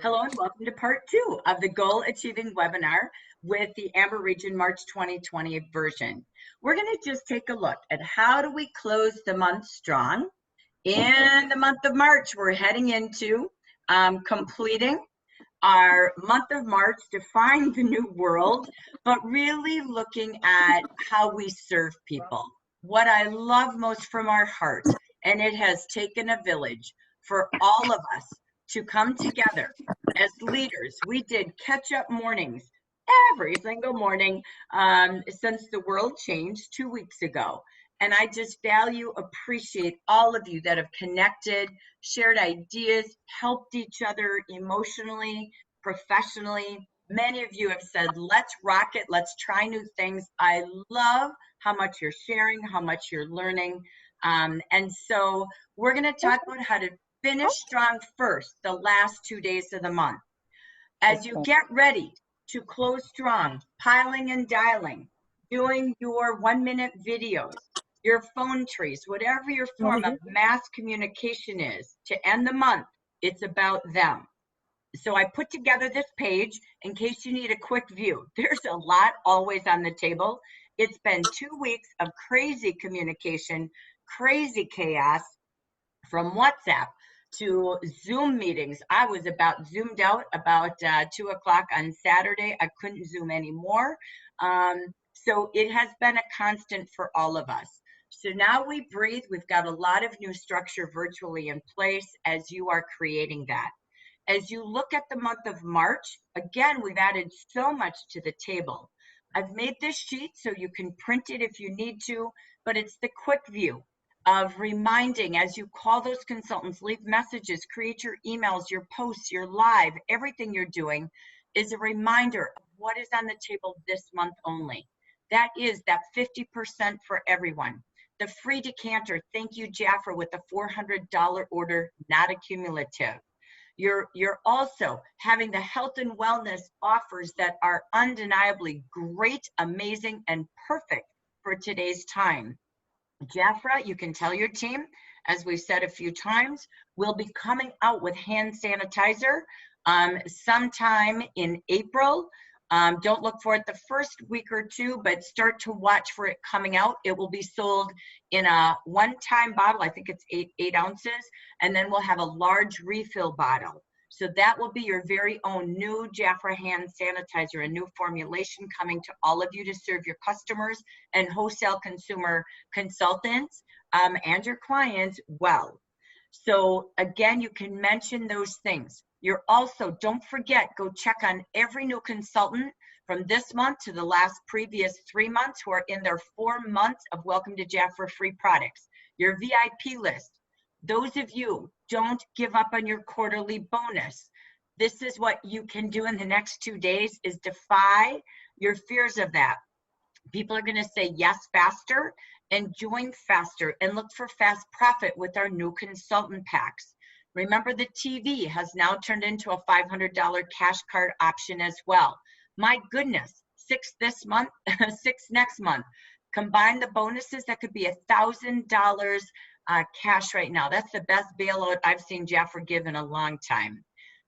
Hello and welcome to part 2 of the Goal Achieving webinar with the Amber Region March 2020 version. We're going to just take a look at how do we close the month strong. In the month of March, we're heading into completing our month of March, defying the new world, but really looking at how we serve people. What I love most from our heart, and it has taken a village for all of us to come together as leaders. We did catch-up mornings every single morning since the world changed 2 weeks ago. And I just appreciate all of you that have connected, shared ideas, helped each other emotionally, professionally. Many of you have said, let's rock it, let's try new things. I love how much you're sharing, how much you're learning. And so we're going to talk about how to finish strong first, the last 2 days of the month. As you get ready to close strong, piling and dialing, doing your 1-minute videos, your phone trees, whatever your form of mass communication is, to end the month, it's about them. So I put together this page in case you need a quick view. There's a lot always on the table. It's been 2 weeks of crazy communication, crazy chaos, from WhatsApp to Zoom meetings. I was about zoomed out about 2 o'clock on Saturday. I couldn't Zoom anymore. So it has been a constant for all of us. So now we breathe. We've got a lot of new structure virtually in place as you are creating that. As you look at the month of March, again, we've added so much to the table. I've made this sheet so you can print it if you need to, but it's the quick view of reminding as you call those consultants, leave messages, create your emails, your posts, your live, everything you're doing is a reminder of what is on the table this month only. That is that 50% for everyone. The free decanter, thank you, Jaffa, with the $400 order, not a cumulative. You're also having the health and wellness offers that are undeniably great, amazing, and perfect for today's time. Jafra, you can tell your team, as we've said a few times, we'll be coming out with hand sanitizer sometime in April. Don't look for it the first week or two, but start to watch for it coming out. It will be sold in a one-time bottle. I think it's 8 ounces. And then we'll have a large refill bottle. So that will be your very own new Jafra hand sanitizer, a new formulation coming to all of you to serve your customers and wholesale consumer consultants and your clients well. So again, you can mention those things. You're also, don't forget, go check on every new consultant from this month to the last previous 3 months who are in their 4 months of Welcome to Jafra free products. Your VIP list. Those of you, don't give up on your quarterly bonus. This is what you can do in the next 2 days, is defy your fears of that. People are going to say yes faster and join faster and look for fast profit with our new consultant packs. Remember, the TV has now turned into a $500 cash card option as well. My goodness, 6 this month, 6 next month. Combine the bonuses, that could be $1,000 cash right now. That's the best bailout I've seen Jafra give in a long time.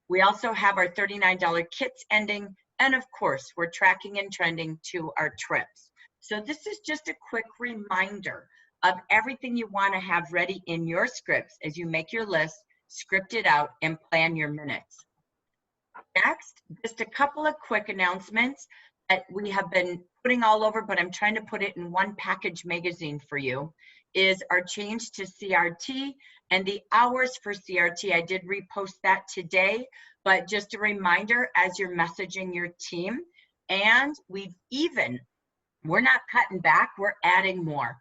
We also have our $39 kits ending, and of course, we're tracking and trending to our trips. So this is just a quick reminder of everything you want to have ready in your scripts as you make your list, script it out, and plan your minutes. Next, just a couple of quick announcements that we have been putting all over, but I'm trying to put it in one package magazine for you, is our change to CRT and the hours for CRT. I did repost that today, but just a reminder as you're messaging your team. And we're not cutting back, we're adding more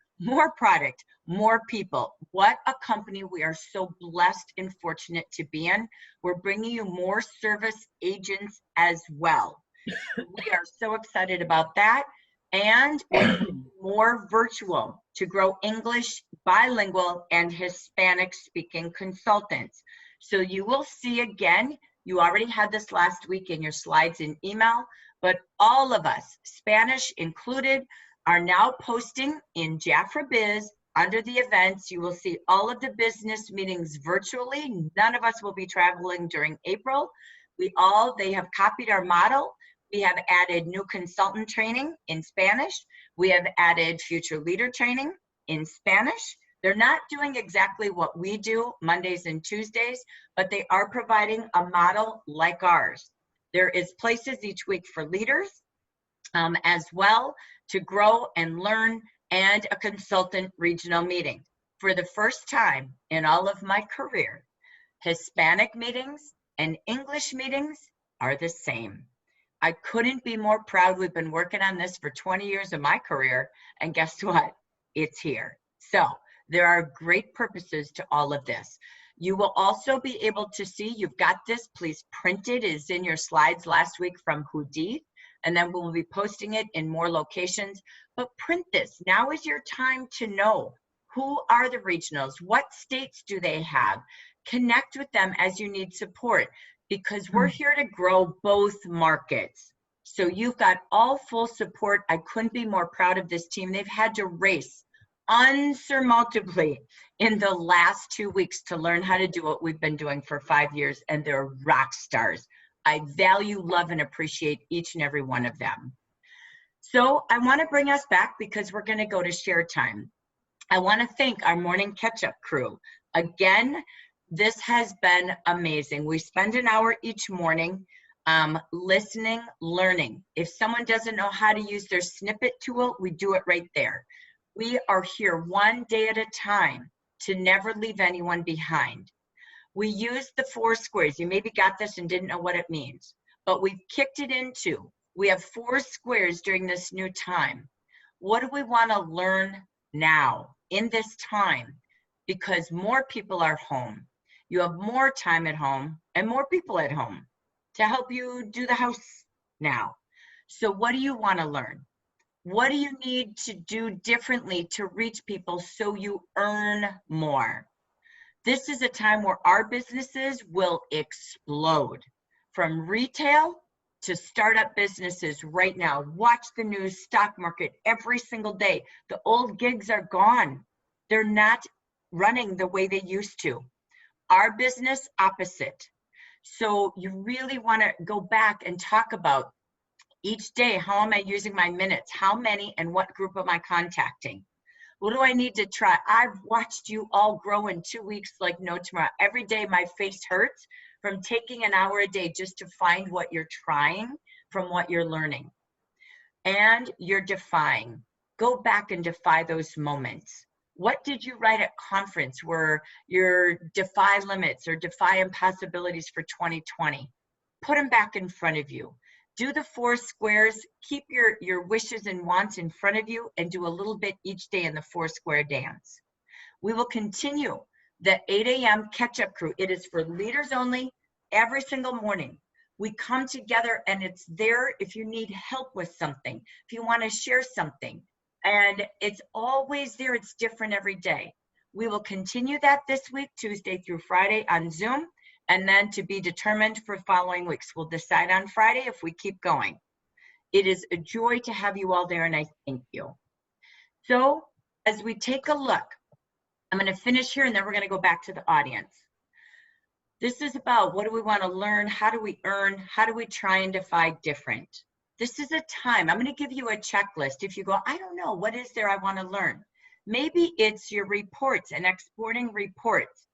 product, more people. What a company we are so blessed and fortunate to be in. We're bringing you more service agents as well. We are so excited about that. And more virtual to grow English, bilingual, and Hispanic speaking consultants. So you will see again, you already had this last week in your slides and email, but all of us, Spanish included, are now posting in Jafra Biz under the events. You will see all of the business meetings virtually. None of us will be traveling during April, They have copied our model. We have added new consultant training in Spanish. We have added future leader training in Spanish. They're not doing exactly what we do Mondays and Tuesdays, but they are providing a model like ours. There is places each week for leaders as well to grow and learn, and a consultant regional meeting. For the first time in all of my career, Hispanic meetings and English meetings are the same. I couldn't be more proud. We've been working on this for 20 years of my career, and guess what? It's here. So there are great purposes to all of this. You will also be able to see, you've got this, please print it. It is in your slides last week from Houdit, and then we'll be posting it in more locations. But print this. Now is your time to know who are the regionals, what states do they have. Connect with them as you need support, because we're here to grow both markets. So you've got all full support. I couldn't be more proud of this team. They've had to race unsurmountably in the last 2 weeks to learn how to do what we've been doing for 5 years, and they're rock stars. I value, love, and appreciate each and every one of them. So I want to bring us back because we're going to go to share time. I want to thank our morning catch-up crew. Again, this has been amazing. We spend an hour each morning listening, learning. If someone doesn't know how to use their snippet tool, we do it right there. We are here one day at a time to never leave anyone behind. We use the 4 squares. You maybe got this and didn't know what it means, but we've kicked it into, we have 4 squares during this new time. What do we want to learn now in this time? Because more people are home. You have more time at home and more people at home to help you do the house now. So what do you want to learn? What do you need to do differently to reach people so you earn more? This is a time where our businesses will explode, from retail to startup businesses right now. Watch the news, stock market every single day. The old gigs are gone. They're not running the way they used to. Our business, opposite. So you really want to go back and talk about each day, how am I using my minutes? How many and what group am I contacting? What do I need to try? I've watched you all grow in 2 weeks like no tomorrow. Every day my face hurts from taking an hour a day just to find what you're trying from what you're learning. And you're defying. Go back and defy those moments. What did you write at conference where your defy limits or defy impossibilities for 2020? Put them back in front of you. Do the 4 squares, keep your wishes and wants in front of you, and do a little bit each day in the 4 square dance. We will continue the 8 a.m. catch-up crew. It is for leaders only every single morning. We come together and it's there if you need help with something, if you want to share something. And it's always there. It's different every day. We will continue that this week, Tuesday through Friday on Zoom. And then to be determined for following weeks. We'll decide on Friday if we keep going. It is a joy to have you all there, and I thank you. So as we take a look, I'm going to finish here, and then we're going to go back to the audience. This is about what do we want to learn? How do we earn? How do we try and defy different? This is a time. I'm going to give you a checklist. If you go, I don't know, what is there I want to learn? Maybe it's your reports and exporting reports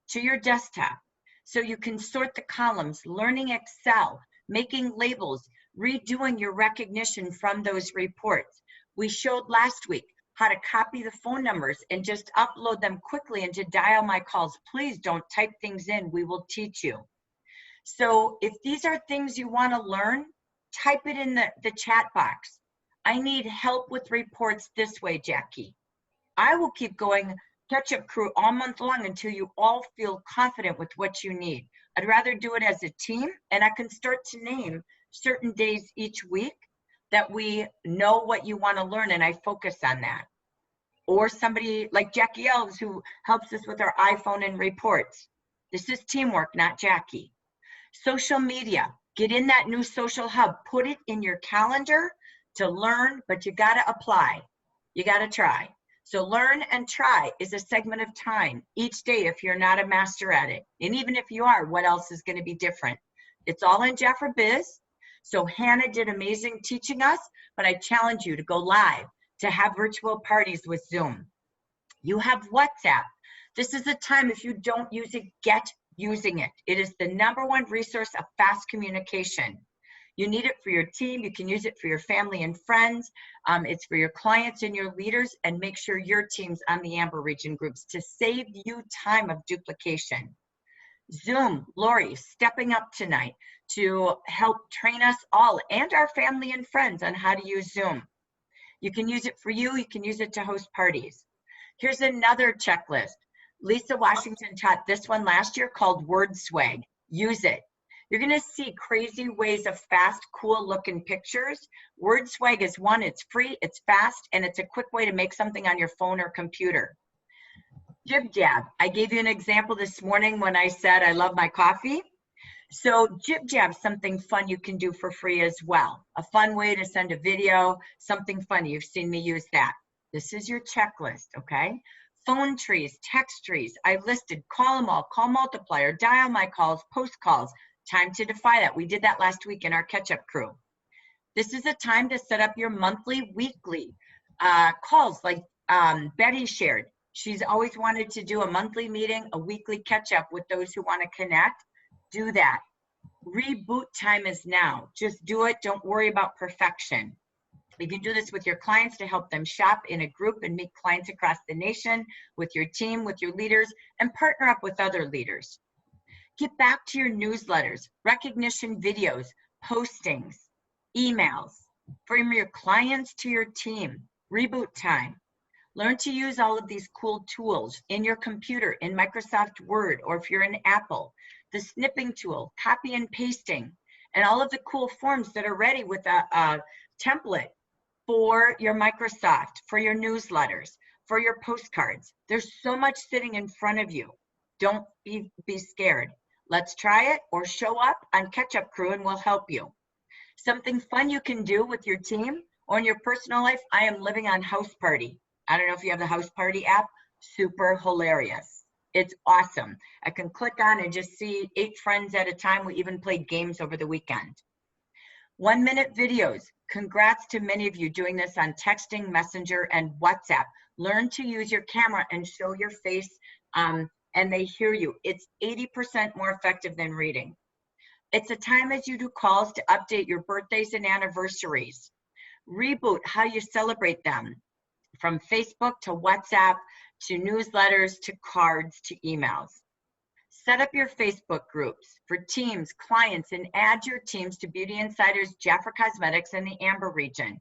to your desktop. So you can sort the columns, learning Excel, making labels, redoing your recognition from those reports. We showed last week how to copy the phone numbers and just upload them quickly into dial my calls. Please don't type things in. We will teach you. So if these are things you want to learn, type it in the chat box. I need help with reports this way, Jackie. I will keep going catch-up crew all month long until you all feel confident with what you need. I'd rather do it as a team, and I can start to name certain days each week that we know what you want to learn, and I focus on that. Or somebody like Jackie Elves who helps us with our iPhone and reports. This is teamwork, not Jackie. Social media, get in that new social hub, put it in your calendar to learn, but you got to apply. You got to try. So learn and try is a segment of time each day if you're not a master at it. And even if you are, what else is going to be different? It's all in Jaffa Biz. So Hannah did amazing teaching us, but I challenge you to go live, to have virtual parties with Zoom. You have WhatsApp. This is the time, if you don't use it, get using it. It is the #1 resource of fast communication. You need it for your team. You can use it for your family and friends. It's for your clients and your leaders, and make sure your team's on the Amber Region groups to save you time of duplication. Zoom, Lori, stepping up tonight to help train us all and our family and friends on how to use Zoom. You can use it for you. You can use it to host parties. Here's another checklist. Lisa Washington taught this one last year called Word Swag. Use it. You're going to see crazy ways of fast, cool looking pictures. Word Swag is one. It's free, it's fast, and it's a quick way to make something on your phone or computer. Jib Jab. I gave you an example this morning when I said I love my coffee. So Jib Jab, something fun you can do for free as well. A fun way to send a video, something funny. You've seen me use that. This is your checklist, okay? Phone trees, text trees. I listed call them all, call multiplier, dial my calls, post calls. Time to defy that. We did that last week in our catch-up crew. This is a time to set up your monthly, weekly calls like Betty shared. She's always wanted to do a monthly meeting, a weekly catch-up with those who want to connect. Do that. Reboot time is now. Just do it. Don't worry about perfection. You can do this with your clients to help them shop in a group and meet clients across the nation, with your team, with your leaders, and partner up with other leaders. Get back to your newsletters, recognition videos, postings, emails, from your clients to your team. Reboot time. Learn to use all of these cool tools in your computer, in Microsoft Word, or if you're in Apple, the snipping tool, copy and pasting, and all of the cool forms that are ready with a template for your Microsoft, for your newsletters, for your postcards. There's so much sitting in front of you. Don't be scared. Let's try it, or show up on Catch-Up Crew and we'll help you. Something fun you can do with your team or in your personal life. I am living on House Party. I don't know if you have the House Party app. Super hilarious. It's awesome. I can click on and just see 8 friends at a time. We even played games over the weekend. 1-minute videos. Congrats to many of you doing this on texting, Messenger, and WhatsApp. Learn to use your camera and show your face, and they hear you. It's 80% more effective than reading. It's a time as you do calls to update your birthdays and anniversaries. Reboot how you celebrate them, from Facebook to WhatsApp to newsletters to cards to emails. Set up your Facebook groups for teams, clients, and add your teams to Beauty Insiders, Jaffa Cosmetics, and the Amber Region.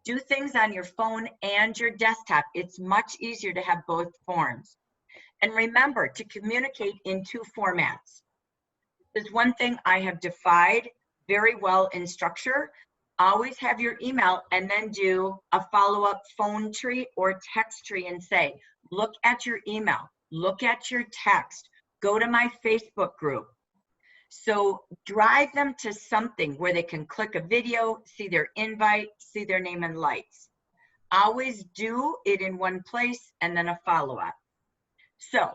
Do things on your phone and your desktop. It's much easier to have both forms. And remember to communicate in 2 formats. There's one thing I have defied very well in structure. Always have your email and then do a follow-up phone tree or text tree and say, look at your email, look at your text, go to my Facebook group. So drive them to something where they can click a video, see their invite, see their name and lights. Always do it in one place and then a follow-up. So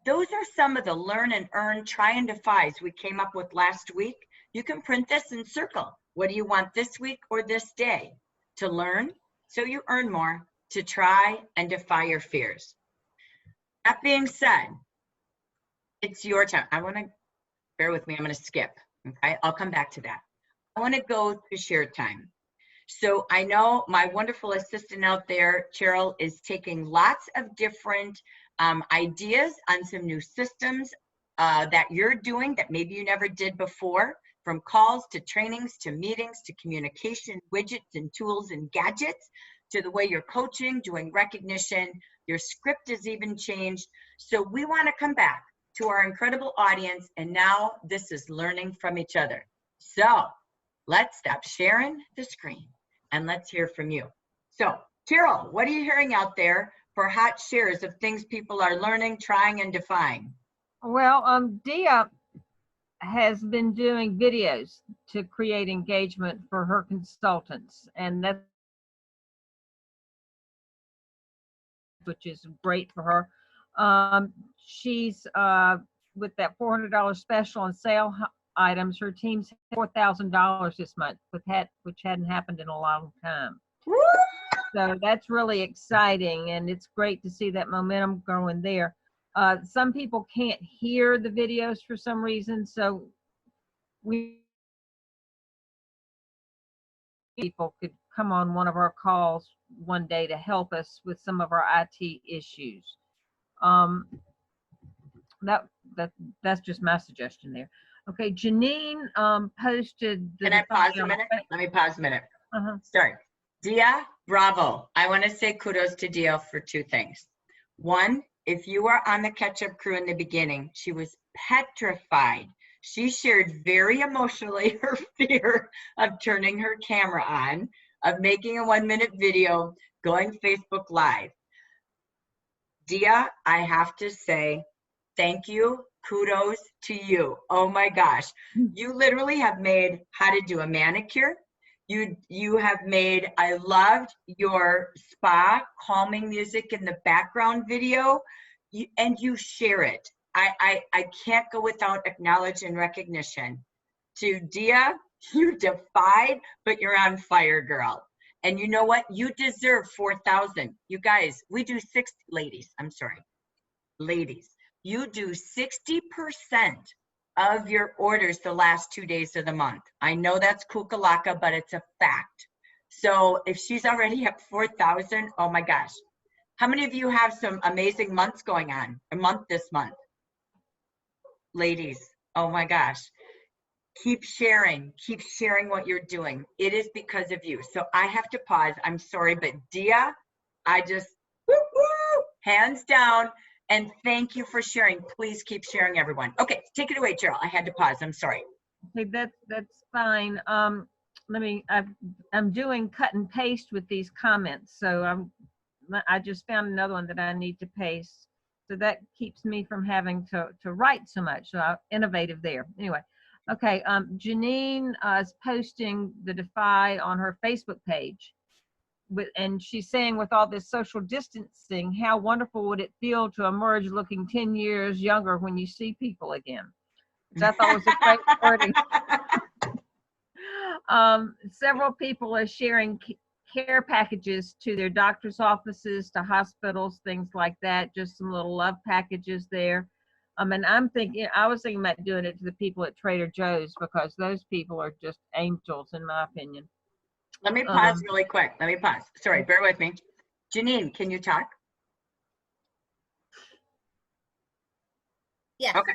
those are some of the learn and earn, try and defies we came up with last week. You can print this and circle. What do you want this week or this day? To learn, so you earn more, to try and defy your fears. That being said, it's your time. I want to, bear with me, I'm going to skip, okay? I'll come back to that. I want to go to shared time. So I know my wonderful assistant out there, Cheryl, is taking lots of different ideas on some new systems that you're doing that maybe you never did before, from calls to trainings to meetings to communication widgets and tools and gadgets to the way you're coaching, doing recognition. Your script has even changed. So we want to come back to our incredible audience, and now this is learning from each other. So let's stop sharing the screen and let's hear from you. So Carol, what are you hearing out there for hot shares of things people are learning, trying, and defying? Well, Dia has been doing videos to create engagement for her consultants, and that's, which is great for her. She's with that $400 special on sale, items. Her team's $4,000 this month, which hadn't happened in a long time. Woo! So that's really exciting, and it's great to see that momentum growing there. Some people can't hear the videos for some reason, so people could come on one of our calls one day to help us with some of our IT issues. That's just my suggestion there. Okay, Janine posted. Can I pause a minute? Let me pause a minute. Sorry. Dia, bravo. I want to say kudos to Dia for two things. One, if you were on the catch-up crew in the beginning, she was petrified. She shared very emotionally her fear of turning her camera on, of making a 1-minute video, going Facebook Live. Dia, I have to say, thank you, kudos to you. Oh my gosh. You literally have made how to do a manicure. You have made, I loved your spa calming music in the background video, and you share it. I can't go without acknowledge and recognition. To Dia, you defied, but you're on fire, girl. And you know what? You deserve 4,000. You guys, we do ladies, you do 60% of your orders the last 2 days of the month. I know that's kukalaka, but it's a fact. So if she's already at 4,000, oh my gosh. How many of you have some amazing months going on? A month this month? Ladies, oh my gosh. Keep sharing what you're doing. It is because of you. So I have to pause. I'm sorry, but Dia, I just, woo, hands down. And thank you for sharing. Please keep sharing, everyone. Okay, take it away, Cheryl. I had to pause. I'm sorry. Okay, that's fine. I'm doing cut and paste with these comments, so I just found another one that I need to paste. So that keeps me from having to write so much. So I'm innovative there. Anyway, okay. Janine is posting the Defy on her Facebook page. And she's saying, with all this social distancing, how wonderful would it feel to emerge looking 10 years younger when you see people again? Which I thought was a great wording. Several people are sharing care packages to their doctor's offices, to hospitals, things like that. Just some little love packages there. And I was thinking about doing it to the people at Trader Joe's, because those people are just angels, in my opinion. Let me pause really quick. Let me pause. Sorry, bear with me. Janine, can you talk? Yeah. Okay.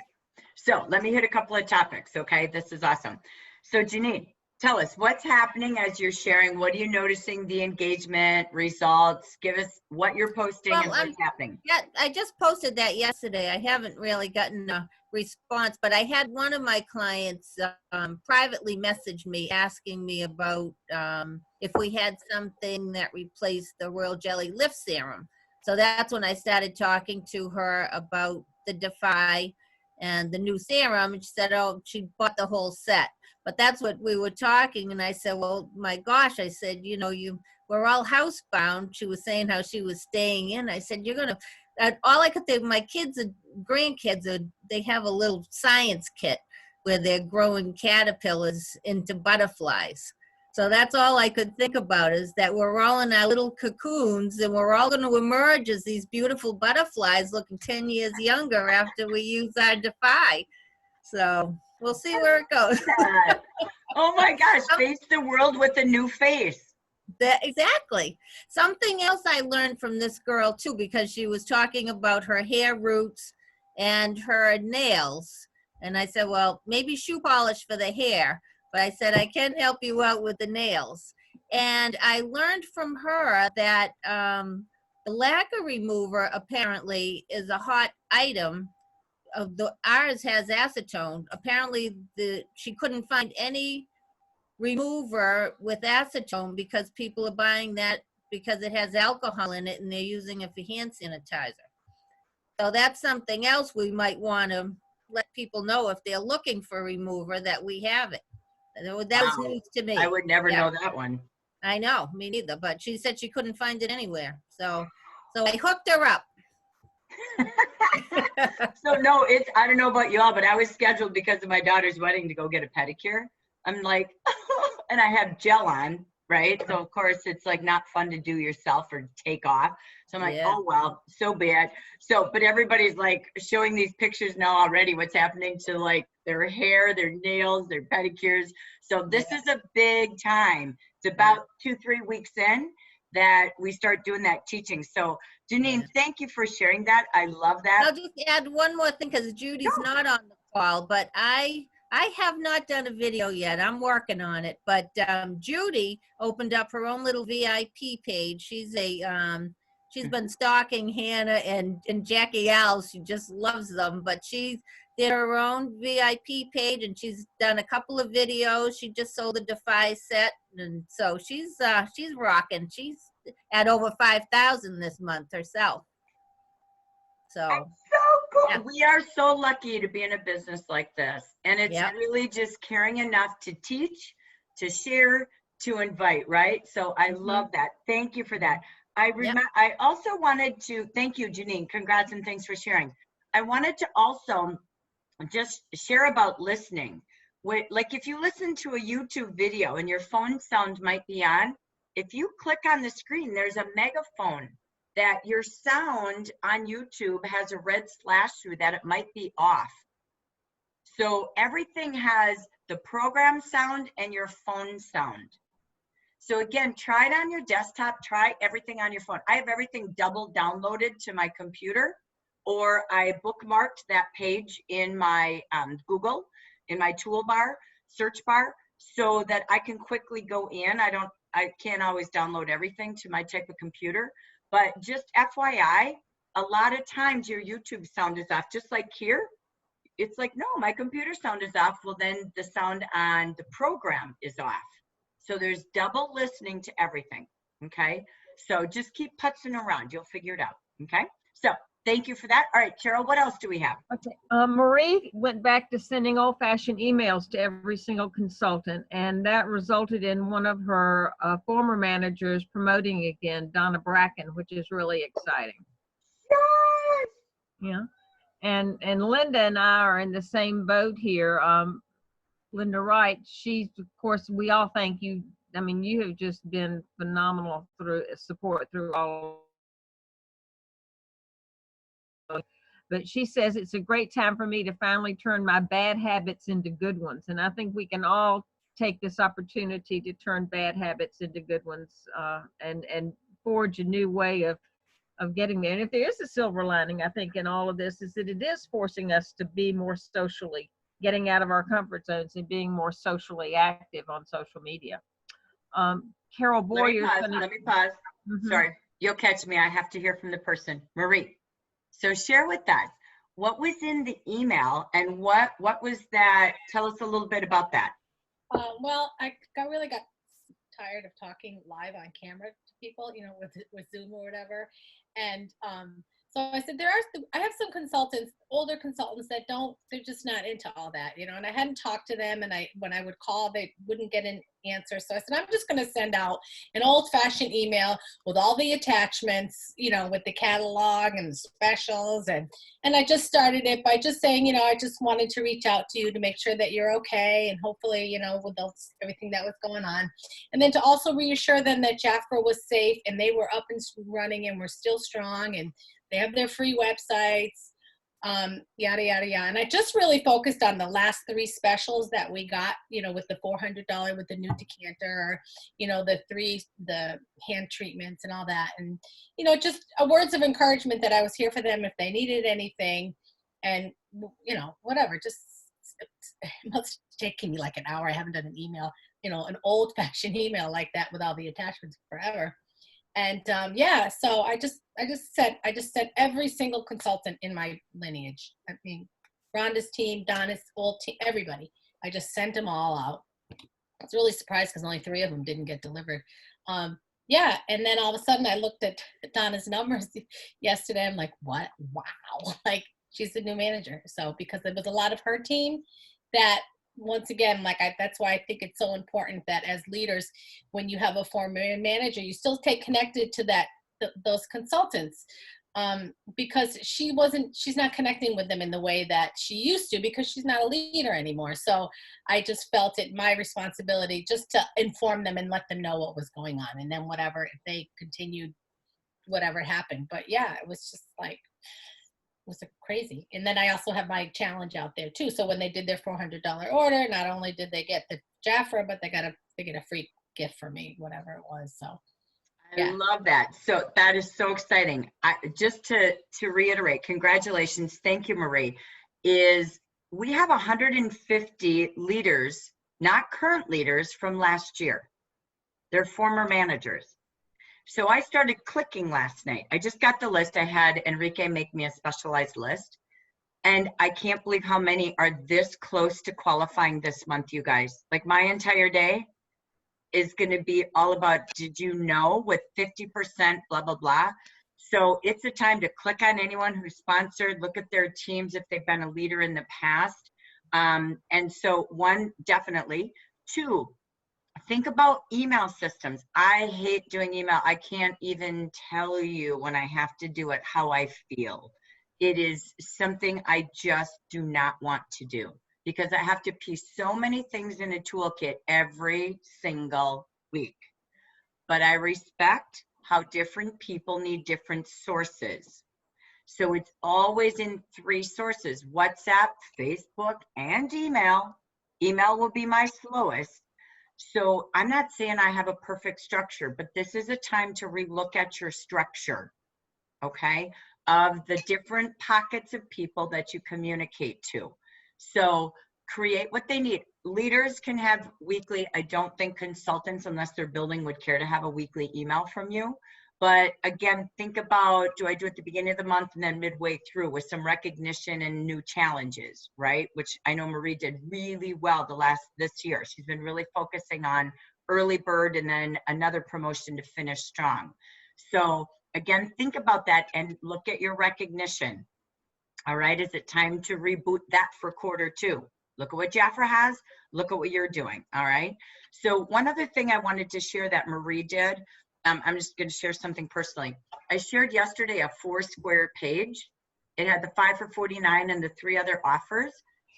So let me hit a couple of topics, okay? This is awesome. So Janine, tell us what's happening as you're sharing. What are you noticing, the engagement, results? Give us what you're posting and what's happening. Yeah, I just posted that yesterday. I haven't really gotten a response, but I had one of my clients privately message me asking me about if we had something that replaced the Royal Jelly Lift Serum. So that's when I started talking to her about the Defy and the new serum, and she said, oh, she bought the whole set. But that's what we were talking, and I said, well, my gosh, I said, you know, we're all housebound. She was saying how she was staying in. I said, you're gonna, all I could think, my kids and grandkids, they have a little science kit where they're growing caterpillars into butterflies. So that's all I could think about, is that we're all in our little cocoons and we're all going to emerge as these beautiful butterflies looking 10 years younger after we use our Defy. So we'll see where it goes. Oh my gosh, face the world with a new face. Exactly. Something else I learned from this girl too, because she was talking about her hair roots and her nails. And I said, well, maybe shoe polish for the hair. But I said, I can help you out with the nails. And I learned from her that the lacquer remover apparently is a hot item. Ours has acetone. Apparently she couldn't find any remover with acetone because people are buying that because it has alcohol in it and they're using it for hand sanitizer. So that's something else we might want to let people know if they're looking for a remover, that we have it. That was news to me. I would never know that one. I know, me neither. But she said she couldn't find it anywhere. So I hooked her up. So no, I don't know about y'all, but I was scheduled because of my daughter's wedding to go get a pedicure. I'm like, and I have gel on, right? So of course it's like not fun to do yourself or take off. So I'm like, Yeah. oh well, so bad. So, but everybody's like showing these pictures now already, what's happening to like their hair, their nails, their pedicures. So this is a big time. It's about 2-3 weeks in that we start doing that teaching. So Janine, thank you for sharing that. I love that. I'll just add one more thing because Judy's not on the call, but I have not done a video yet. I'm working on it. But Judy opened up her own little VIP page. She's she's been stalking Hannah and Jackie Al. She just loves them. But she did her own VIP page, and she's done a couple of videos. She just sold a Defy set, and so she's rocking. She's at over 5,000 this month herself. So cool. Yeah. We are so lucky to be in a business like this. And it's really just caring enough to teach, to share, to invite, right? So I love that. Thank you for that. I also wanted to thank you, Janine. Congrats and thanks for sharing. I wanted to also just share about listening. Like if you listen to a YouTube video and your phone sound might be on, if you click on the screen, there's a megaphone that your sound on YouTube has a red slash through that it might be off. So everything has the program sound and your phone sound. So again, try it on your desktop, try everything on your phone. I have everything double downloaded to my computer, or I bookmarked that page in my Google, in my toolbar, search bar, so that I can quickly go in. I can't always download everything to my type of computer, but just FYI, a lot of times your YouTube sound is off, just like here. It's like, no, my computer sound is off. Well, then the sound on the program is off. So there's double listening to everything, okay? So just keep putzing around. You'll figure it out, okay? So thank you for that. All right, Carol, what else do we have? Okay, Marie went back to sending old-fashioned emails to every single consultant, and that resulted in one of her former managers promoting again, Donna Bracken, which is really exciting. Yes! Yeah, and Linda and I are in the same boat here. Linda Wright, she's, of course, we all thank you. I mean, you have just been phenomenal through support through all. But she says it's a great time for me to finally turn my bad habits into good ones. And I think we can all take this opportunity to turn bad habits into good ones, and forge a new way of getting there. And if there is a silver lining, I think, in all of this, is that it is forcing us to be more socially, getting out of our comfort zones and being more socially active on social media. Carol Boyer. Let me pause. Sorry, you'll catch me. I have to hear from the person. Marie. So share with us, what was in the email and what was that? Tell us a little bit about that. Well, I really got tired of talking live on camera to people, you know, with Zoom or whatever. And so I said, I have some consultants, older consultants that they're just not into all that, you know, and I hadn't talked to them, and when I would call, they wouldn't get an answer. So I said, I'm just going to send out an old-fashioned email with all the attachments, you know, with the catalog and the specials. And I just started it by just saying, you know, I just wanted to reach out to you to make sure that you're okay, and hopefully, you know, with everything that was going on. And then to also reassure them that Jafra was safe and they were up and running and were still strong, and they have their free websites, yada, yada, yada. And I just really focused on the last 3 specials that we got, you know, with the $400 with the new decanter, or, you know, the hand treatments and all that. And, you know, just words of encouragement that I was here for them if they needed anything, and, you know, whatever. Just, it must taking me like an hour. I haven't done an email, you know, an old fashioned email like that with all the attachments forever. And yeah, so I just sent every single consultant in my lineage. I mean, Rhonda's team, Donna's whole team, everybody. I just sent them all out. I was really surprised because only 3 of them didn't get delivered. Yeah, and then all of a sudden I looked at Donna's numbers yesterday. I'm like, what? Wow! Like, she's the new manager. So because there was a lot of her team that, once again, like that's why I think it's so important that as leaders, when you have a former manager, you still stay connected to those consultants. because she's not connecting with them in the way that she used to, because she's not a leader anymore. So I just felt it my responsibility just to inform them and let them know what was going on. And then whatever, if they continued, whatever happened. But yeah, it was just like, it was crazy. And then I also have my challenge out there too. So when they did their $400 order, not only did they get the Jafra, but they get a free gift for me, whatever it was. So I love that. So that is so exciting. Just to reiterate, congratulations. Thank you, Marie. We have 150 leaders, not current leaders, from last year. They're former managers. So I started clicking last night. I just got the list. I had Enrique make me a specialized list. And I can't believe how many are this close to qualifying this month, you guys. Like my entire day is going to be all about, did you know, with 50%, blah, blah, blah. So it's a time to click on anyone who's sponsored, look at their teams if they've been a leader in the past. And so one, definitely. Two, think about email systems. I hate doing email. I can't even tell you when I have to do it how I feel. It is something I just do not want to do, because I have to piece so many things in a toolkit every single week. But I respect how different people need different sources. So it's always in 3 sources: WhatsApp, Facebook, and email. Email will be my slowest. So I'm not saying I have a perfect structure, but this is a time to relook at your structure, okay, of the different pockets of people that you communicate to. So create what they need. Leaders can have weekly. I don't think consultants, unless their building, would care to have a weekly email from you. But again, think about, do I do it at the beginning of the month and then midway through with some recognition and new challenges, right? Which I know Marie did really well this year. She's been really focusing on early bird and then another promotion to finish strong. So again, think about that and look at your recognition. All right, is it time to reboot that for Q2? Look at what Jafra has, look at what you're doing, all right? So one other thing I wanted to share that Marie did, I'm just gonna share something personally. I shared yesterday a 4-square page. It had the 5 for $49 and the 3 other offers.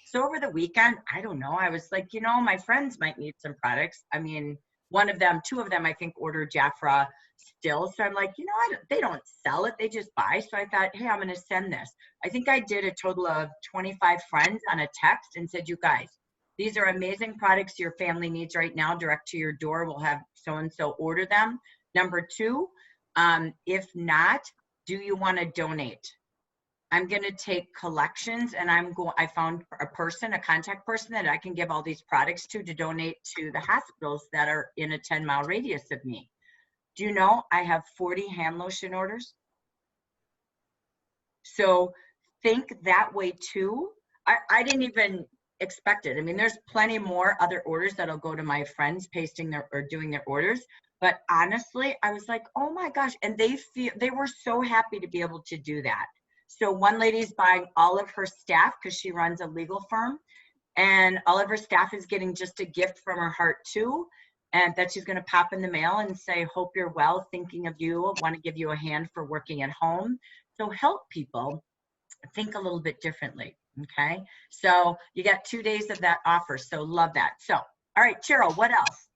So over the weekend, I don't know, I was like, you know, my friends might need some products. I mean, 2 of them, I think, ordered Jafra still. So I'm like, you know, they don't sell it, they just buy. So I thought, hey, I'm gonna send this. I think I did a total of 25 friends on a text and said, you guys, these are amazing products your family needs right now, direct to your door. We'll have so-and-so order them. Number 2, if not, do you wanna donate? I'm gonna take collections, and I found a contact person that I can give all these products to donate to the hospitals that are in a 10-mile radius of me. Do you know I have 40 hand lotion orders? So think that way too. I didn't even expect it. I mean, there's plenty more other orders that'll go to my friends doing their orders. But honestly, I was like, oh my gosh. And they were so happy to be able to do that. So one lady's buying all of her staff because she runs a legal firm, and all of her staff is getting just a gift from her heart too. And that she's going to pop in the mail and say, hope you're well, thinking of you, want to give you a hand for working at home. So help people think a little bit differently, okay? So you got 2 days of that offer, so love that. So, all right, Cheryl, what else?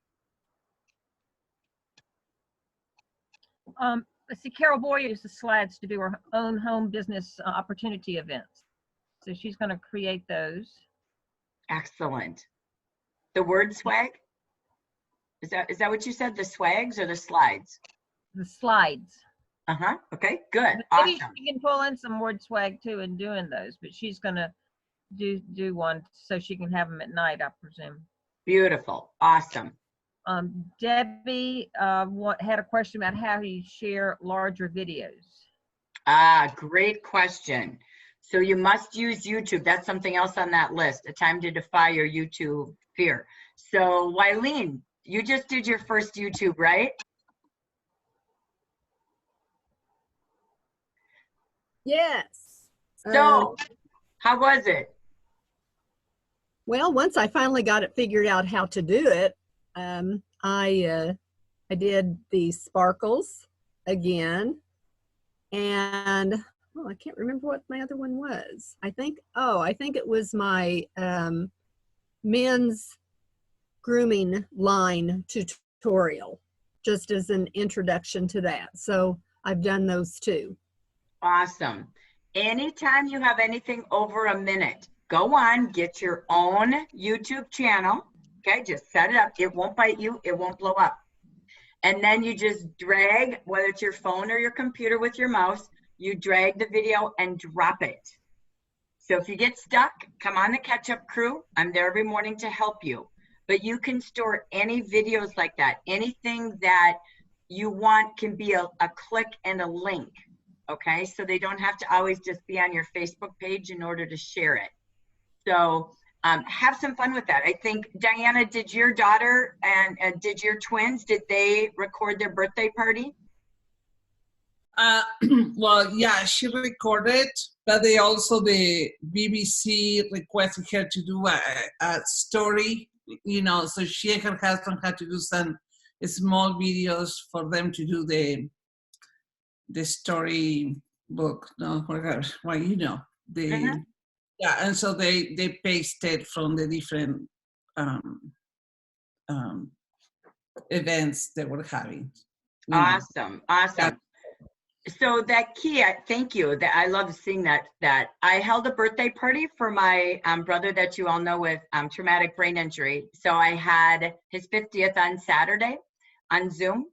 Let's see, Carol Boyer used the slides to do her own home business opportunity events. So she's going to create those. Excellent. The word swag? Is that what you said? The swags or the slides? The slides. Uh-huh. Okay, good. Maybe awesome. she can pull in some word swag too in doing those, but she's going to do one so she can have them at night, I presume. Beautiful. Awesome. Debbie had a question about how you share larger videos. Great question. So you must use YouTube. That's something else on that list. A time to defy your YouTube fear. So Wileen, you just did your first YouTube, right? Yes. So how was it? Well, once I finally got it figured out how to do it, I did the sparkles again, And I can't remember what my other one was. I think it was my men's grooming line tutorial, just as an introduction to that. So I've done those too. Awesome. Anytime you have anything over a minute, go on, get your own YouTube channel. Okay, just set it up. It won't bite you. It won't blow up. And then you just drag, whether it's your phone or your computer with your mouse, you drag the video and drop it. So if you get stuck, come on the Catch Up Crew. I'm there every morning to help you. But you can store any videos like that. Anything that you want can be a click and a link. Okay, so they don't have to always just be on your Facebook page in order to share it. So have some fun with that. I think, Diana, did your daughter and did your twins, did they record their birthday party? Well, yeah, she recorded, but they also, the BBC requested her to do a story, you know, so she and her husband had to do some small videos for them to do the story book, no, whatever, well, you know, yeah, and so they pasted from the different events they were having. Awesome, awesome. So that key, thank you. That I love seeing that. I held a birthday party for my brother that you all know with traumatic brain injury. So I had his 50th on Saturday on Zoom.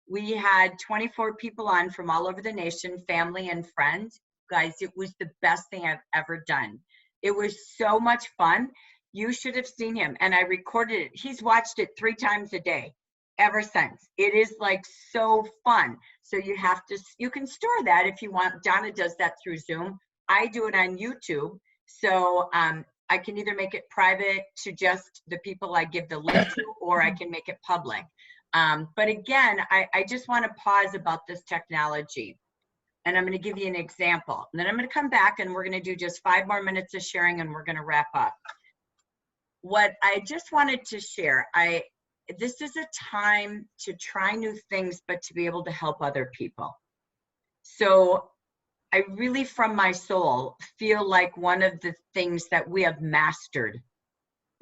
We had 24 people on from all over the nation, family and friends. Guys, it was the best thing I've ever done. It was so much fun. You should have seen him, and I recorded it. He's watched it 3 times a day ever since. It is like so fun. So you can store that if you want. Donna does that through Zoom. I do it on YouTube. So I can either make it private to just the people I give the link to, or I can make it public. But again, I just want to pause about this technology. And I'm going to give you an example. And then I'm going to come back and we're going to do just 5 more minutes of sharing and we're going to wrap up. What I just wanted to share, this is a time to try new things, but to be able to help other people. So I really, from my soul, feel like one of the things that we have mastered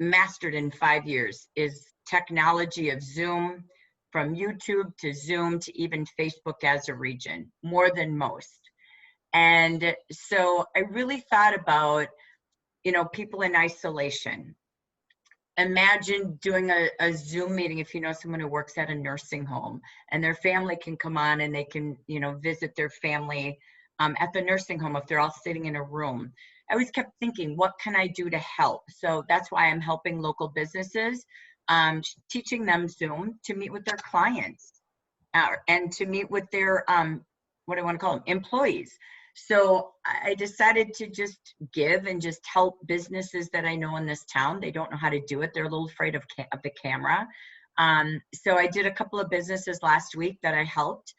in 5 years is technology of Zoom, from YouTube to Zoom to even Facebook as a region, more than most. And so I really thought about, you know, people in isolation. Imagine doing a Zoom meeting if you know someone who works at a nursing home and their family can come on and they can, you know, visit their family at the nursing home if they're all sitting in a room. I always kept thinking, what can I do to help? So that's why I'm helping local businesses, teaching them Zoom to meet with their clients and to meet with their, what do I want to call them, employees. So I decided to just give and just help businesses that I know in this town. They don't know how to do it. They're a little afraid of the camera. So I did a couple of businesses last week that I helped.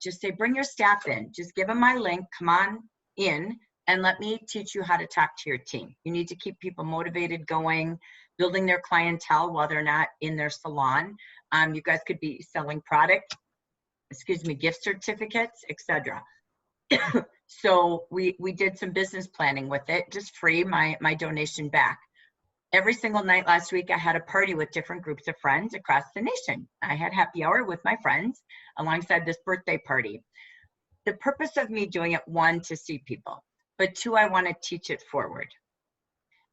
Just say, bring your staff in. Just give them my link. Come on in and let me teach you how to talk to your team. You need to keep people motivated, going, building their clientele while they're not in their salon. You guys could be selling product, gift certificates, etc. So we did some business planning with it, just free, my donation back. Every single night last week, I had a party with different groups of friends across the nation. I had happy hour with my friends alongside this birthday party. The purpose of me doing it, 1, to see people, but 2, I want to teach it forward.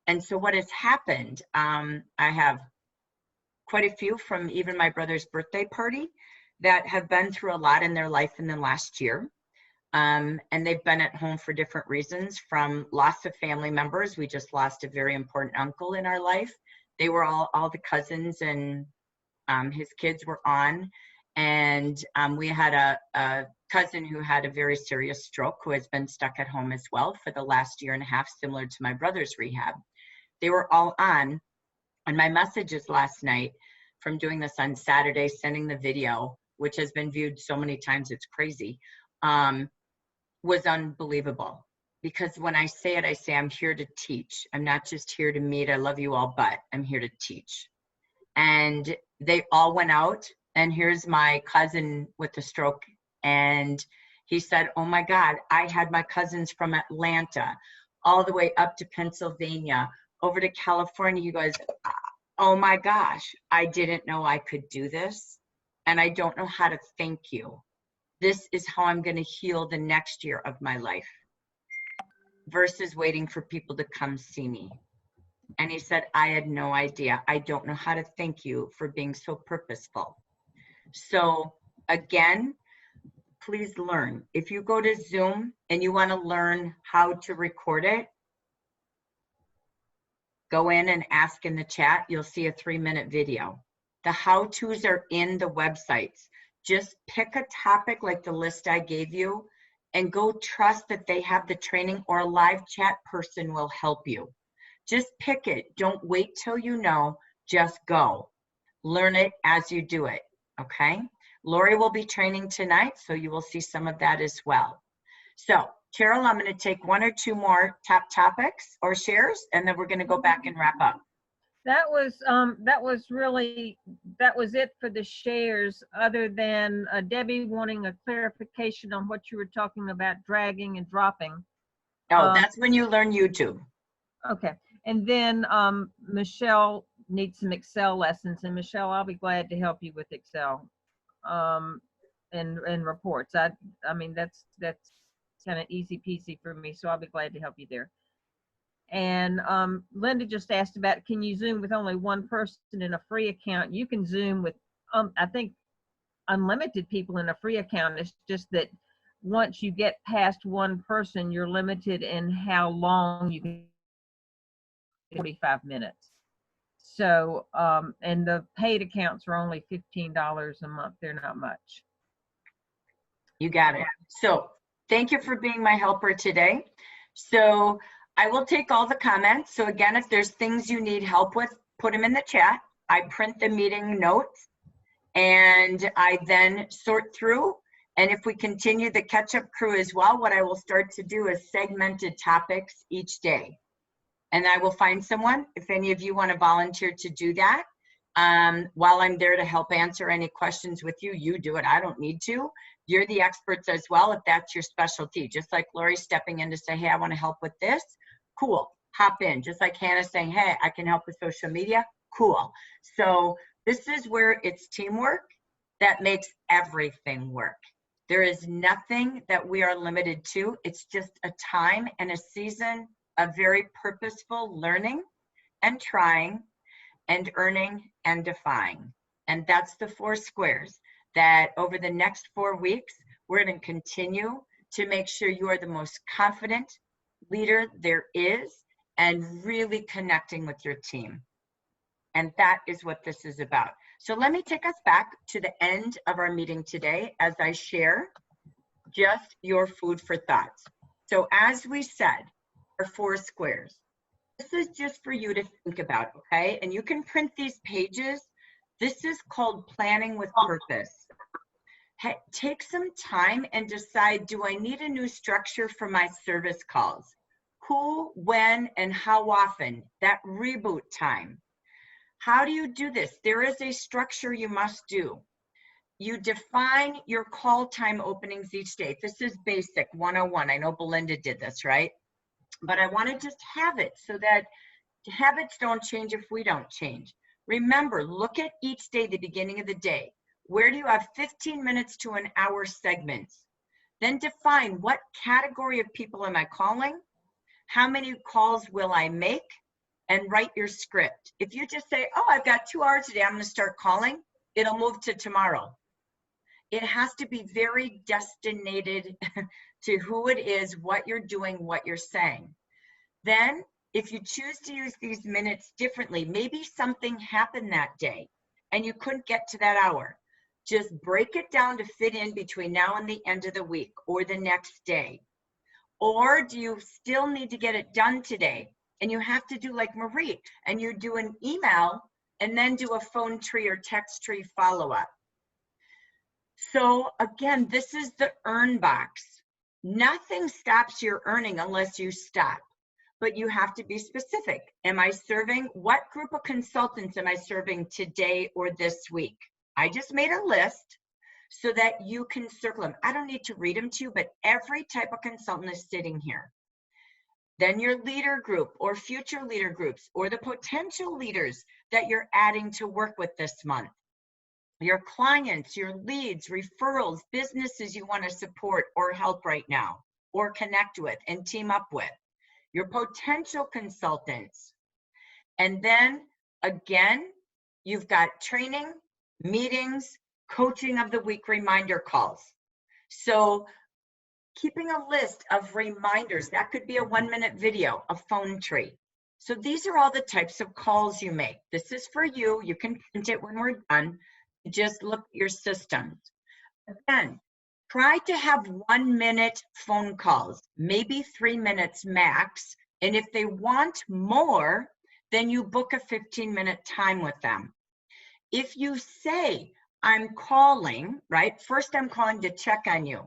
And so what has happened, I have quite a few from even my brother's birthday party that have been through a lot in their life in the last year. And they've been at home for different reasons, from loss of family members. We just lost a very important uncle in our life. They were all the cousins and his kids were on. And we had a cousin who had a very serious stroke who has been stuck at home as well for the last 1.5 years, similar to my brother's rehab. They were all on. And my messages last night from doing this on Saturday, sending the video, which has been viewed so many times, it's crazy, was unbelievable. Because when I say it, I say I'm here to teach. I'm not just here to meet. I love you all, but I'm here to teach. And they all went out. And here's my cousin with the stroke. And He said, oh my God, I had my cousins from Atlanta all the way up to Pennsylvania, over to California. He goes, oh my gosh, I didn't know I could do this. And I don't know how to thank you. This is how I'm going to heal the next year of my life versus waiting for people to come see me. And he said, I had no idea. I don't know how to thank you for being so purposeful. So again, please learn. If you go to Zoom and you want to learn how to record it, go in and ask in the chat. You'll see a 3-minute video. The how-tos are in the websites. Just pick a topic like the list I gave you and go trust that they have the training, or a live chat person will help you. Just pick it. Don't wait till you know. Just go. Learn it as you do it, okay? Lori will be training tonight, so you will see some of that as well. So, Carol, I'm going to take 1 or 2 more top topics or shares, and then we're going to go back and wrap up. That was it for the shares, other than Debbie wanting a clarification on what you were talking about, dragging and dropping. Oh, that's when you learn YouTube. Okay. And then Michelle needs some Excel lessons, and Michelle, I'll be glad to help you with Excel and reports. I mean, that's kind of easy peasy for me, so I'll be glad to help you there. And Linda just asked about, can you Zoom with only one person in a free account? You can Zoom with, I think, unlimited people in a free account. It's just that once you get past one person, you're limited in how long you can, 45 minutes. So, and the paid accounts are only $15 a month. They're not much. You got it. So thank you for being my helper today. So I will take all the comments. So again, if there's things you need help with, put them in the chat. I print the meeting notes and I then sort through. And if we continue the catch-up crew as well, what I will start to do is segmented topics each day. And I will find someone, if any of you want to volunteer to do that, while I'm there to help answer any questions with you, you do it. I don't need to. You're the experts as well if that's your specialty. Just like Lori stepping in to say, hey, I want to help with this. Cool. Hop in. Just like Hannah saying, hey, I can help with social media. Cool. So this is where it's teamwork that makes everything work. There is nothing that we are limited to. It's just a time and a season of very purposeful learning and trying and earning and defying. And that's the 4 squares that over the next 4 weeks, we're going to continue to make sure you are the most confident leader there is and really connecting with your team. And that is what this is about. So let me take us back to the end of our meeting today as I share just your food for thought. So as we said, our 4 squares. This is just for you to think about, okay? And you can print these pages. This is called planning with purpose. Hey, take some time and decide, do I need a new structure for my service calls? Who, when, and how often? That reboot time. How do you do this? There is a structure you must do. You define your call time openings each day. This is basic 101. I know Belinda did this, right? But I want to just have it so that habits don't change if we don't change. Remember, look at each day, the beginning of the day. Where do you have 15 minutes to an hour segments? Then define what category of people am I calling? How many calls will I make? And write your script. If you just say, oh, I've got 2 hours today, I'm going to start calling, it'll move to tomorrow. It has to be very destinated to who it is, what you're doing, what you're saying. Then, if you choose to use these minutes differently, maybe something happened that day and you couldn't get to that hour. Just break it down to fit in between now and the end of the week or the next day. Or do you still need to get it done today? And you have to do like Marie, and you do an email and then do a phone tree or text tree follow-up. So again, this is the earn box. Nothing stops your earning unless you stop, but you have to be specific. Am I serving, what group of consultants am I serving today or this week? I just made a list. so that you can circle them. I don't need to read them to you, but every type of consultant is sitting here. Then your leader group or future leader groups or the potential leaders that you're adding to work with this month. Your clients, your leads, referrals, businesses you want to support or help right now or connect with and team up with. Your potential consultants. And then again, you've got training, meetings, coaching of the week reminder calls. So keeping a list of reminders, that could be a 1-minute video, a phone tree. So these are all the types of calls you make. This is for you. You can print it when we're done. Just look at your systems. Again, try to have 1-minute phone calls, maybe 3 minutes max. And if they want more, then you book a 15-minute time with them. If you say, I'm calling, right? First, I'm calling to check on you.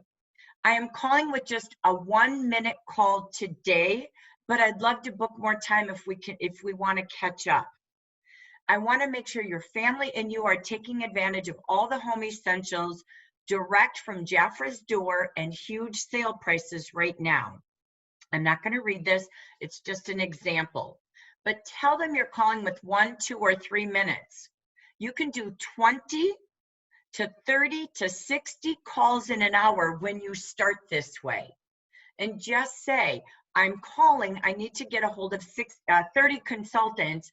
I am calling with just a 1-minute call today, but I'd love to book more time if we want to catch up. I want to make sure your family and you are taking advantage of all the home essentials direct from Jafra's door and huge sale prices right now. I'm not going to read this. It's just an example. But tell them you're calling with 1, 2, or 3 minutes. You can do 20 to 30 to 60 calls in an hour when you start this way. And just say, I'm calling, I need to get a hold of 30 consultants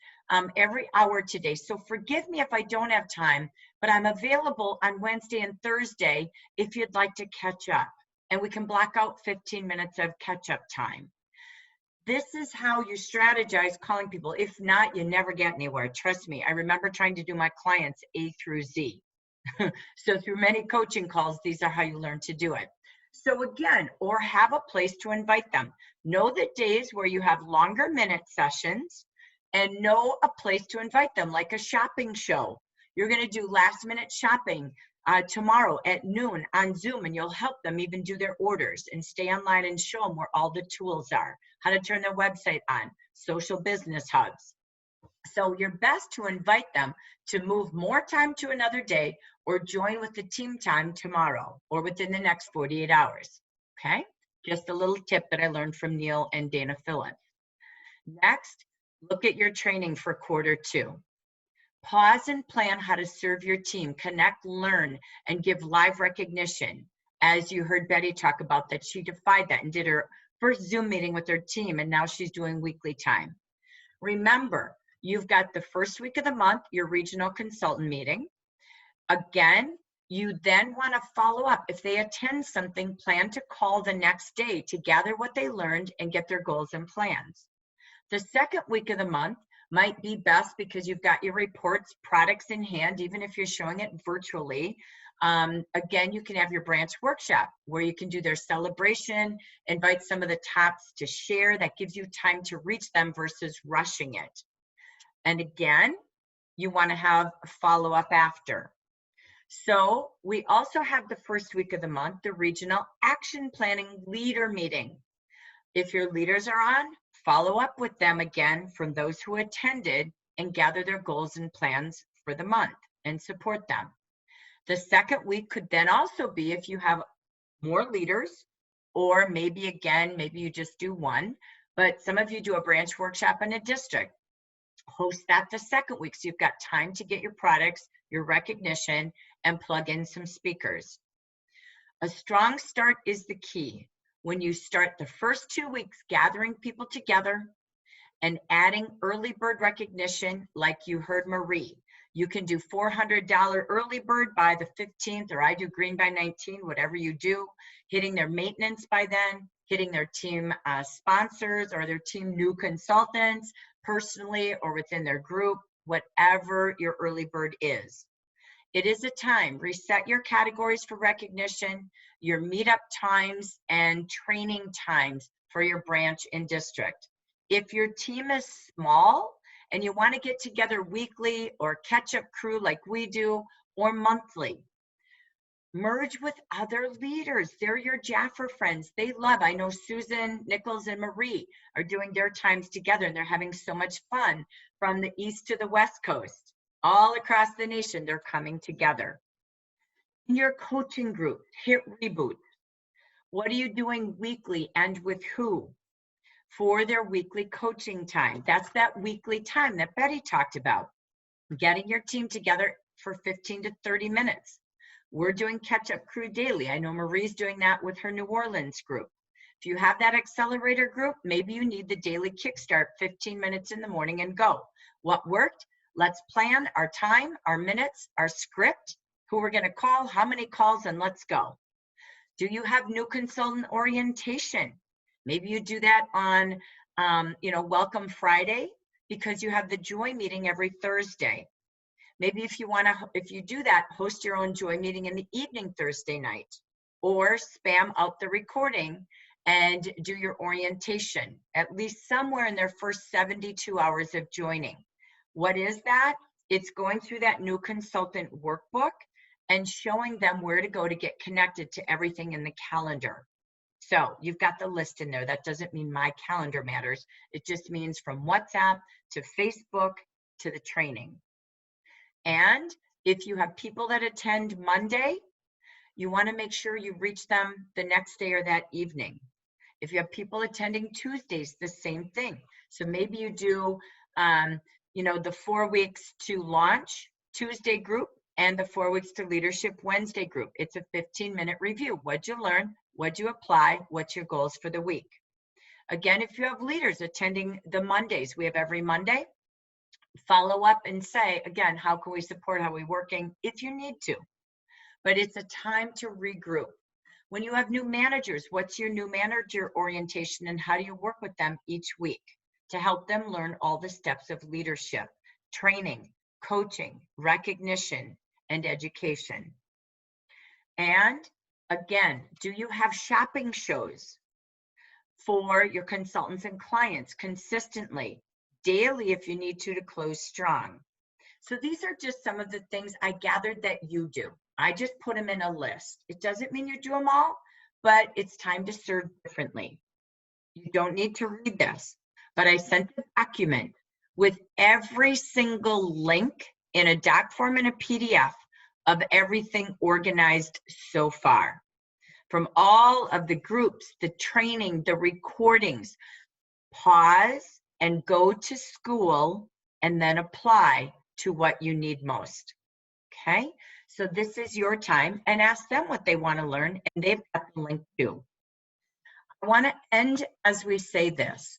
every hour today. So forgive me if I don't have time, but I'm available on Wednesday and Thursday if you'd like to catch up. And we can block out 15 minutes of catch-up time. This is how you strategize calling people. If not, you never get anywhere. Trust me, I remember trying to do my clients A through Z. So through many coaching calls, these are how you learn to do it. So again, or have a place to invite them. Know the days where you have longer minute sessions and know a place to invite them, like a shopping show. You're going to do last minute shopping tomorrow at noon on Zoom, and you'll help them even do their orders and stay online and show them where all the tools are, how to turn their website on, social business hubs. So you're best to invite them to move more time to another day or join with the team time tomorrow or within the next 48 hours, okay? Just a little tip that I learned from Neil and Dana Phillips. Next, look at your training for Q2. Pause and plan how to serve your team, connect, learn, and give live recognition. As you heard Betty talk about that, she defied that and did her first Zoom meeting with her team, and now she's doing weekly time. Remember, you've got the first week of the month, your regional consultant meeting. Again, you then want to follow up. If they attend something, plan to call the next day to gather what they learned and get their goals and plans. The second week of the month might be best because you've got your reports, products in hand, even if you're showing it virtually. Again, you can have your branch workshop where you can do their celebration, invite some of the tops to share. That gives you time to reach them versus rushing it. And again, you want to have a follow-up after. So we also have the first week of the month, the regional action planning leader meeting. If your leaders are on, follow up with them again from those who attended and gather their goals and plans for the month and support them. The second week could then also be if you have more leaders, or maybe again, maybe you just do one, but some of you do a branch workshop in a district. Host that the second week so you've got time to get your products, your recognition, and plug in some speakers. A strong start is the key. When you start the first 2 weeks gathering people together and adding early bird recognition, like you heard Marie, you can do $400 early bird by the 15th, or I do green by 19, whatever you do, hitting their maintenance by then, hitting their team sponsors or their team new consultants personally or within their group, whatever your early bird is. It is a time. Reset your categories for recognition, your meetup times, and training times for your branch and district. If your team is small and you want to get together weekly or catch-up crew like we do, or monthly, merge with other leaders. They're your Jaffa friends. They love, I know Susan, Nichols, and Marie are doing their times together, and they're having so much fun from the East to the West Coast. All across the nation, they're coming together. In your coaching group, hit reboot. What are you doing weekly and with who for their weekly coaching time? That's that weekly time that Betty talked about. Getting your team together for 15 to 30 minutes. We're doing catch-up crew daily. I know Marie's doing that with her New Orleans group. If you have that accelerator group, maybe you need the daily kickstart, 15 minutes in the morning and go. What worked? Let's plan our time, our minutes, our script, who we're going to call, how many calls, and let's go. Do you have new consultant orientation? Maybe you do that on, Welcome Friday, because you have the Joy meeting every Thursday. Maybe if you do that, host your own Joy meeting in the evening Thursday night, or spam out the recording and do your orientation, at least somewhere in their first 72 hours of joining. What is that? It's going through that new consultant workbook and showing them where to go to get connected to everything in the calendar. So you've got the list in there. That doesn't mean my calendar matters. It just means from WhatsApp to Facebook to the training. And if you have people that attend Monday, you want to make sure you reach them the next day or that evening. If you have people attending Tuesdays, the same thing. So maybe you do, the 4 weeks to launch Tuesday group and the 4 weeks to leadership Wednesday group. It's a 15-minute review. What'd you learn? What'd you apply? What's your goals for the week? Again, if you have leaders attending the Mondays, we have every Monday, follow up and say, again, how can we support, how are we working, if you need to. But it's a time to regroup. When you have new managers, what's your new manager orientation and how do you work with them each week to help them learn all the steps of leadership, training, coaching, recognition, and education? And again, do you have shopping shows for your consultants and clients consistently, daily if you need to close strong? So these are just some of the things I gathered that you do. I just put them in a list. It doesn't mean you do them all, but it's time to serve differently. You don't need to read this, but I sent a document with every single link in a doc form and a PDF of everything organized so far. From all of the groups, the training, the recordings. Pause and go to school and then apply to what you need most. Okay? So this is your time, and ask them what they want to learn, and they've got the link too. I want to end as we say this.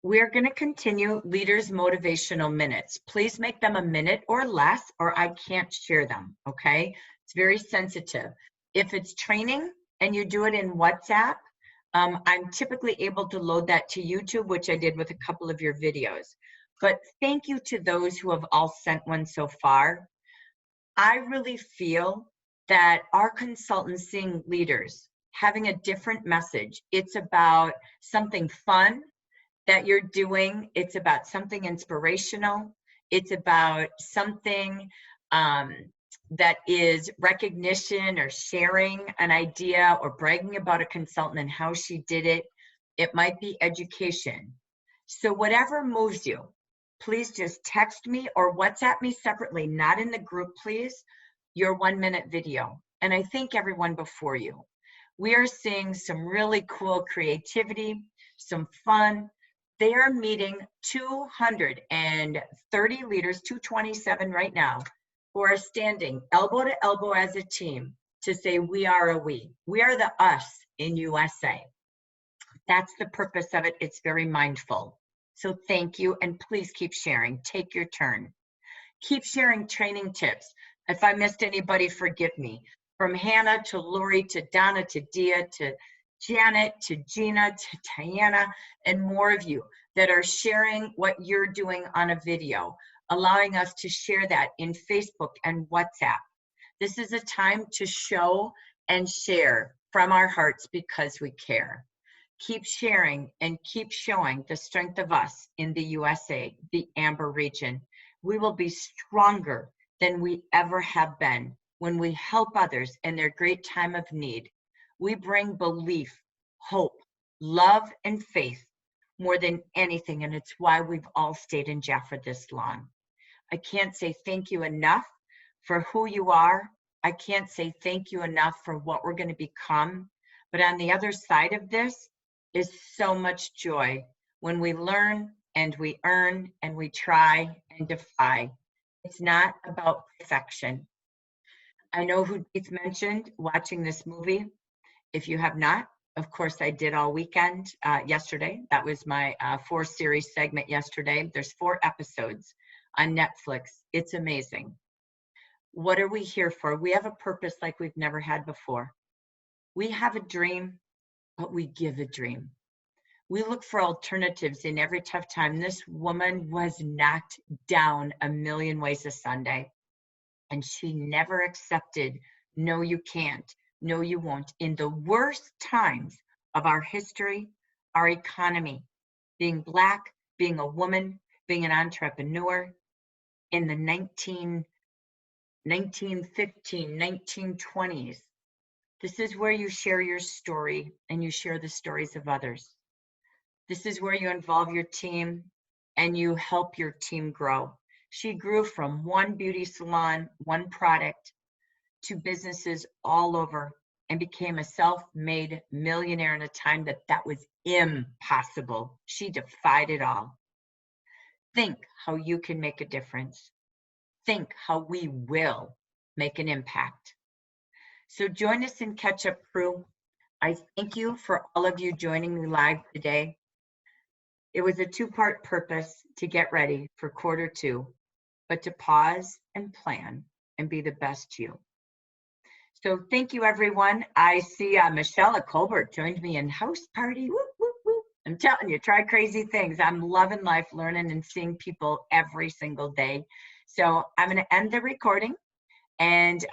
We're going to continue Leaders Motivational Minutes. Please make them a minute or less, or I can't share them, okay? It's very sensitive. If it's training and you do it in WhatsApp, I'm typically able to load that to YouTube, which I did with a couple of your videos. But thank you to those who have all sent one so far. I really feel that our consultants seeing leaders having a different message. It's about something fun that you're doing. It's about something inspirational. It's about something that is recognition or sharing an idea or bragging about a consultant and how she did it. It might be education. So whatever moves you, please just text me or WhatsApp me separately, not in the group, please, your 1-minute video. And I thank everyone before you. We are seeing some really cool creativity, some fun. They are meeting 230 leaders, 227 right now, who are standing elbow to elbow as a team to say, we are a we. We are the us in USA. That's the purpose of it. It's very mindful. So thank you, and please keep sharing. Take your turn. Keep sharing training tips. If I missed anybody, forgive me. From Hannah to Lori to Donna to Dia to Janet to Gina to Diana, and more of you that are sharing what you're doing on a video, allowing us to share that in Facebook and WhatsApp. This is a time to show and share from our hearts because we care. Keep sharing and keep showing the strength of us in the USA, the Amber region. We will be stronger than we ever have been when we help others in their great time of need. We bring belief, hope, love, and faith more than anything, and it's why we've all stayed in Jaffa this long. I can't say thank you enough for who you are, I can't say thank you enough for what we're going to become. But on the other side of this is so much joy when we learn and we earn and we try and defy. It's not about perfection. I know who Keith mentioned watching this movie. If you have not, of course, I did all weekend yesterday. That was my 4-series segment yesterday. There's 4 episodes on Netflix. It's amazing. What are we here for? We have a purpose like we've never had before. We have a dream, but we give a dream. We look for alternatives in every tough time. This woman was knocked down a million ways a Sunday, and she never accepted, no, you can't, no, you won't. In the worst times of our history, our economy, being Black, being a woman, being an entrepreneur, in the 1915, 1920s, this is where you share your story and you share the stories of others. This is where you involve your team and you help your team grow. She grew from one beauty salon, one product, to businesses all over and became a self-made millionaire in a time that was impossible. She defied it all. Think how you can make a difference. Think how we will make an impact. So join us in Catch Up Crew. I thank you for all of you joining me live today. It was a 2-part purpose to get ready for Q2, but to pause and plan and be the best you. So thank you, everyone. I see Michelle at Colbert joined me in house party. Whoop, whoop, whoop. I'm telling you, try crazy things. I'm loving life, learning and seeing people every single day. So I'm going to end the recording and